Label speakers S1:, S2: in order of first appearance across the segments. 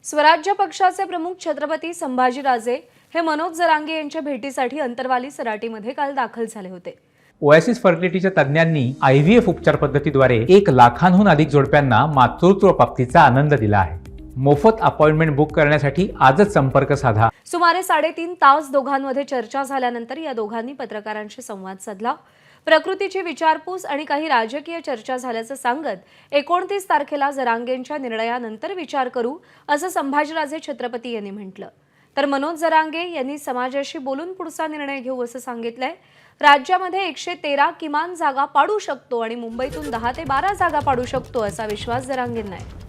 S1: स्वराज्य पक्षाचे प्रमुख छत्रपती संभाजीराजे हे मनोज जरांगे यांच्या भेटीसाठी अंतरवाली सराटीमध्ये काल दाखल झाले होते।
S2: ओएसिस फर्टिलिटीच्या तज्ञांनी IVF उपचार पद्धतीद्वारे 1 लाखांहून अधिक जोडप्यांना मातृत्व प्राप्तीचा आनंद दिला आहे। मोफत अपॉइंटमेंट बुक करण्यासाठी आजच संपर्क साधा।
S1: सुमारे 3.5 तास दोघांमध्ये चर्चा झाल्यानंतर या दोघांनी पत्रकारांशी संवाद साधला। प्रकृतीची विचारपूस आणि काही राजकीय चर्चा झाल्याचं सांगत 29 तारखेला जरांगेंच्या निर्णयानंतर विचार करू असं संभाजीराजे छत्रपती यांनी म्हटलं। तर मनोज जरांगे यांनी समाजाशी बोलून पुढचा निर्णय घेऊ असं सांगितलंय। राज्यामध्ये 113 किमान जागा पाडू शकतो आणि मुंबईतून 10 ते 12 जागा पाडू शकतो असा विश्वास जरांगेंना आहे।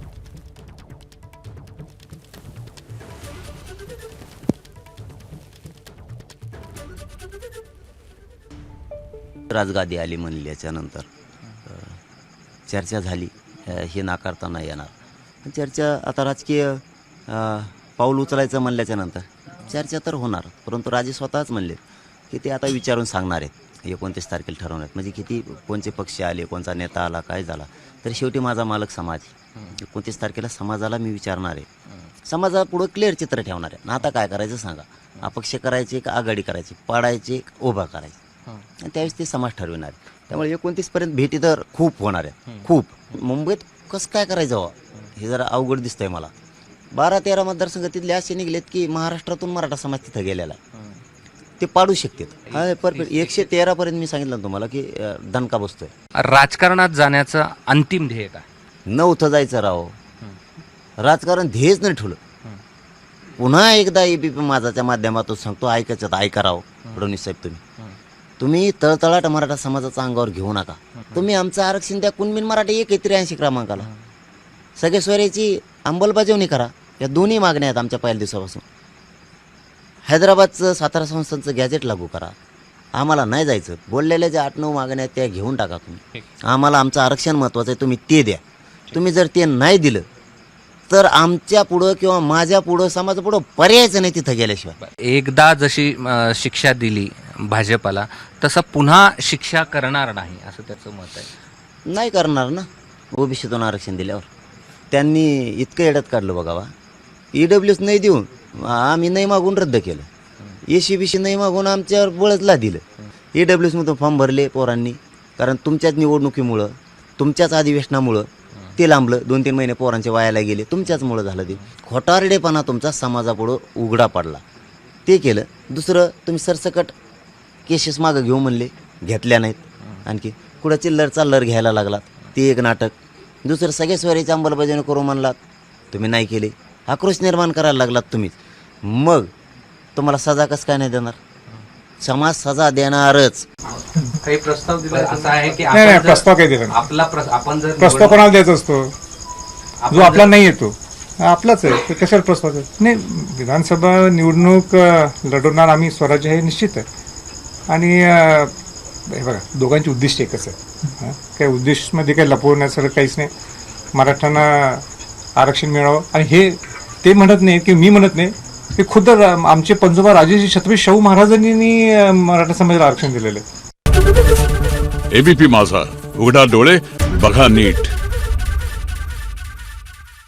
S3: राजगादी आली म्हणल्याच्या नंतर चर्चा झाली, हे नाकारता नाही येणार। चर्चा आता राजकीय पाऊल उचलायचं म्हणल्याच्या नंतर चर्चा तर होणार, परंतु राजे स्वतःच म्हणले की ते आता विचारून सांगणार आहेत 29 तारखेला ठरवण्यात। म्हणजे किती कोणते पक्ष आले, कोणचा नेता आला, काय झाला, तर शेवटी माझा मालक समाज 29 तारखेला समाजाला मी विचारणार आहे। समाजापुढं क्लिअर चित्र ठेवणार आहे। आता काय करायचं सांगा, अपक्ष करायचे का आघाडी करायची, पाडायचे उभा करायचे, आणि त्यावेळेस ते समाज ठरविणार आहे। त्यामुळे 29 पर्यंत भेटी तर खूप होणार आहेत, खूप। मुंबईत कसं काय करायचं हे जरा अवघड दिसतंय मला। 12-13 मतदारसंघ तिथले असे निघलेत की महाराष्ट्रातून मराठा समाज तिथं गेलेला आहे, ते पाडू शकतात। हा परफेक्ट 113 पर्यंत मी सांगितलं तुम्हाला की दणका बसतोय।
S4: राजकारणात जाण्याचं अंतिम ध्येय काय?
S3: नव्हतं जायचं राव, राजकारण ध्येयच नाही ठेवलं। पुन्हा एकदा ABP माझाच्या माध्यमातून सांगतो, ऐकायचं तर ऐका राव फडणवीस साहेब, तुम्ही तळतळाट मराठा समाजाचा अंगावर घेऊ नका। तुम्ही आमचं आरक्षण द्या, कुणबी मराठी 183 क्रमांकाला सगळे स्वराची अंमलबजावणी करा। या दोन्ही मागण्या आहेत आमच्या पहिल्या दिवसापासून। हैदराबादचं सातारा संस्थांचं गॅजेट लागू करा। आम्हाला नाही जायचं, बोललेल्या ज्या 8-9 मागण्या आहेत त्या घेऊन टाका तुम्ही। आम्हाला आमचं आरक्षण महत्त्वाचं आहे, तुम्ही ते द्या। तुम्ही जर ते नाही दिलं तर आमच्या पुढं किंवा माझ्या पुढं समाजापुढं पर्यायच नाही तिथं गेल्याशिवाय।
S4: एकदा जशी शिक्षा दिली भाजपला, तसं पुन्हा शिक्षा करणार नाही असं त्याचं मत आहे।
S3: नाही करणार ना, ओबीसीतून आरक्षण दिल्यावर त्यांनी इतकं येड्यात काढलं बघावा। EWS नाही देऊन आम्ही नाही मागून रद्द केलं, ACBC नाही मागून आमच्यावर बळजला दिलं। EWSमधून फॉर्म भरले पोरांनी, कारण तुमच्याच निवडणुकीमुळं, तुमच्याच अधिवेशनामुळं ते लांबलं। 2-3 महिने पोरांचे वायाला गेले, तुमच्याचमुळं झालं ते। खोटारडेपणा तुमचा समाजापुढं उघडा पडला, ते केलं। दुसरं, तुम्ही सरसकट केसेस मागं घेऊ म्हणले, घेतल्या नाहीत। आणखी कुठं चिल्लर घ्यायला लागलात, ते एक नाटक। दुसरं, सगळे स्वराची अंमलबजावणी करू म्हणलात, तुम्ही नाही केले। आक्रोश निर्माण करायला लागलात तुम्हीच, मग तुम्हाला सजा कसं काय नाही देणार? समाज सजा देणारच।
S4: काही प्रस्ताव दिला असा आहे की
S5: नाही, प्रस्ताव काही दिला
S4: आपला आपण जर
S5: प्रस्ताव कोणाला द्यायचा असतो? जो आपला नाही येतो आपलाच आहे, कशाला प्रस्ताव द्यायचा? नाही, विधानसभा निवडणूक लढवणार आम्ही स्वराज्य हे निश्चित आहे। आणि हे बघा, दोघांची उद्दिष्ट एकच आहे। काही उद्दिष्टमध्ये काही लपवण्यासारखं काहीच नाही। मराठ्यांना आरक्षण मिळावं, आणि हे ते म्हणत नाही की मी म्हणत नाही, की खुद्द आमचे पंजोबा राजे छत्रपती शाहू महाराजांनी मराठा समाजाला आरक्षण दिलेलं आहे।
S6: ABP माझा, उघडा डोळे बघा नीट।